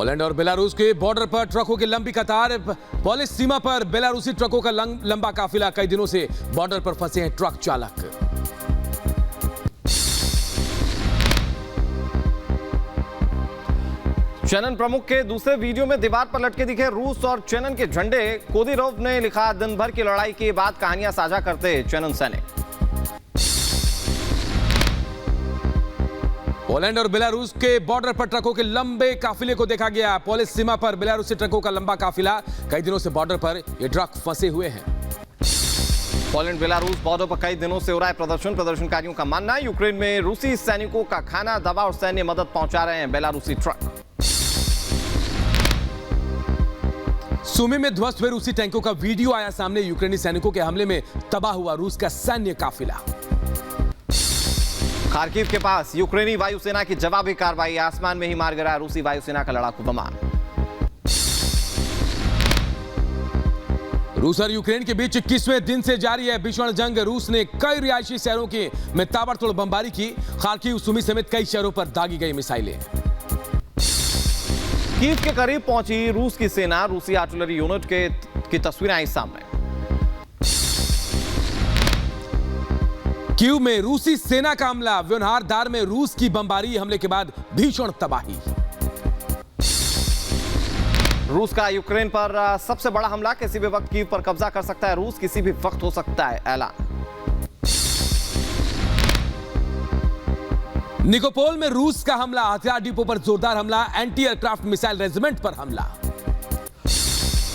Poland और Belarus के border पर ट्रकों की लंबी कतार। पोलिश सीमा पर बेलारूसी ट्रकों का लंबा काफिला। कई दिनों से बॉर्डर पर फंसे हैं ट्रक चालक। चेनन प्रमुख के दूसरे वीडियो में दीवार पर लटके दिखे रूस और चेनन के झंडे। कोदिरोव ने लिखा, दिन भर की लड़ाई के बाद कहानियां साझा करते चेनन सैनिक। पोलैंड और बेलारूस के बॉर्डर पर ट्रकों के लंबे काफिले को देखा गया। पोलिश सीमा पर बेलारूसी ट्रकों का लंबा काफिला। कई दिनों से बॉर्डर पर ये ट्रक फंसे हुए हैं। पोलैंड बेलारूस बॉर्डर पर कई दिनों से हो रहा है प्रदर्शन। प्रदर्शनकारियों का मानना है यूक्रेन में रूसी सैनिकों का खाना, दवा और सैन्य मदद पहुंचा रहे हैं बेलारूसी ट्रक। सुमी में ध्वस्त हुए रूसी टैंकों का वीडियो आया सामने। यूक्रेनी सैनिकों के हमले में तबाह हुआ रूस का सैन्य काफिला। खार्किव के पास यूक्रेनी वायुसेना की जवाबी कार्रवाई। आसमान में ही मार गिरा रूसी वायुसेना का लड़ाकू विमान। रूस और यूक्रेन के बीच 21वें दिन से जारी है भीषण जंग। रूस ने कई रिहायशी शहरों में ताबड़तोड़ बमबारी की। खार्किव, सुमी समेत कई शहरों पर दागी गई मिसाइलें। कीव के करीब पहुंची रूस की सेना। रूसी आर्टिलरी यूनिट की तस्वीरें आई सामने। कीव में रूसी सेना का हमला। व्योनहार में रूस की बमबारी। हमले के बाद भीषण तबाही। रूस का यूक्रेन पर सबसे बड़ा हमला। किसी भी वक्त कीव पर कब्जा कर सकता है रूस। किसी भी वक्त हो सकता है ऐलान। निकोपोल में रूस का हमला। हथियार डिपो पर जोरदार हमला। एंटी एयरक्राफ्ट मिसाइल रेजिमेंट पर हमला।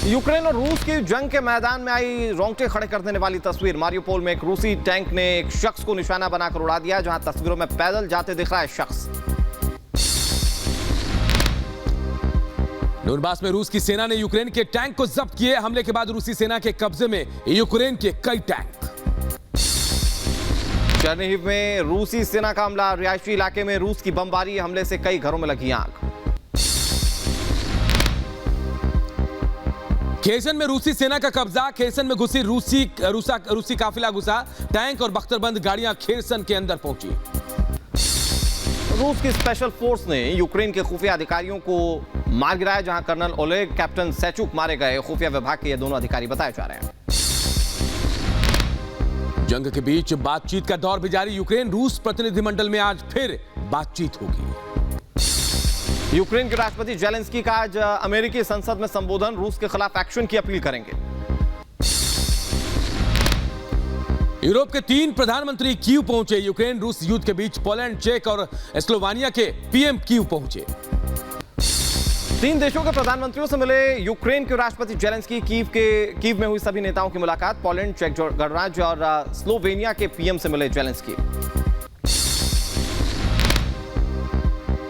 यूक्रेन और रूस की जंग के मैदान में आई रोंगटे खड़े कर देने वाली तस्वीर। मारियोपोल में एक रूसी टैंक ने एक शख्स को निशाना बनाकर उड़ा दिया। जहां तस्वीरों में पैदल जाते दिख रहा है शख्स। डोनबास में रूस की सेना ने यूक्रेन के टैंक को जब्त किए। हमले के बाद रूसी सेना के कब्जे में यूक्रेन के कई टैंक। चेरनिहिव में रूसी सेना का हमला। रिहायशी इलाके में रूस की बमबारी। हमले से कई घरों में लगी आग। खेसन में रूसी सेना का कब्जा। खेसन में घुसी रूसी काफिला घुसा। टैंक और बख्तरबंद गाड़ियां खेसन के अंदर पहुंची। रूस की स्पेशल फोर्स ने यूक्रेन के खुफिया अधिकारियों को मार गिराया। जहां कर्नल ओलेग, कैप्टन सेचुक मारे गए। खुफिया विभाग के ये दोनों अधिकारी बताए जा रहे हैं। जंग के बीच बातचीत का दौर भी जारी। यूक्रेन रूस प्रतिनिधिमंडल में आज फिर बातचीत होगी। यूक्रेन के राष्ट्रपति जेलेंस्की का आज अमेरिकी संसद में संबोधन। रूस के खिलाफ एक्शन की अपील करेंगे। यूरोप के 3 प्रधानमंत्री कीव पहुंचे। यूक्रेन रूस युद्ध के बीच पोलैंड, चेक और स्लोवानिया के पीएम कीव पहुंचे। 3 देशों के प्रधानमंत्रियों से मिले यूक्रेन के राष्ट्रपति जेलेंस्की। कीव में हुई सभी नेताओं की मुलाकात। पोलैंड, चेक गणराज्य और स्लोवेनिया के पीएम से मिले जेलेंस्की।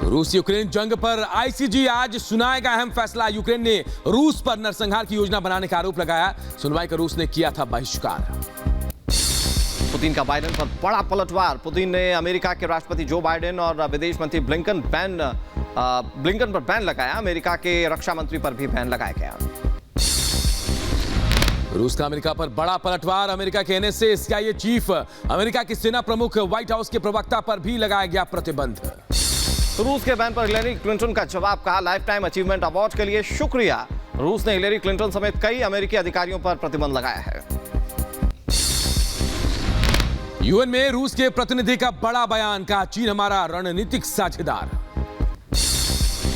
रूस यूक्रेन जंग पर आईसीजे आज सुनाएगा अहम फैसला। यूक्रेन ने रूस पर नरसंहार की योजना बनाने का आरोप लगाया। सुनवाई कर रूस ने किया था बहिष्कार। पुतिन का बाइडेन पर बड़ा पलटवार। पुतिन ने अमेरिका के राष्ट्रपति जो बाइडेन और विदेश मंत्री ब्लिंकन पर बैन लगाया। अमेरिका के रक्षा मंत्री पर भी बैन लगाया गया। रूस का अमेरिका पर बड़ा पलटवार। अमेरिका के एनएसए, सीआईए चीफ, अमेरिका की सेना प्रमुख, व्हाइट हाउस के प्रवक्ता पर भी लगाया गया प्रतिबंध। रूस के बैन पर हिलेरी क्लिंटन का जवाब। कहा, लाइफ टाइम अचीवमेंट अवार्ड के लिए शुक्रिया। रूस ने हिलेरी क्लिंटन समेत कई अमेरिकी अधिकारियों पर प्रतिबंध लगाया है। यूएन में रूस के प्रतिनिधि का बड़ा बयान। कहा, चीन हमारा रणनीतिक साझेदार।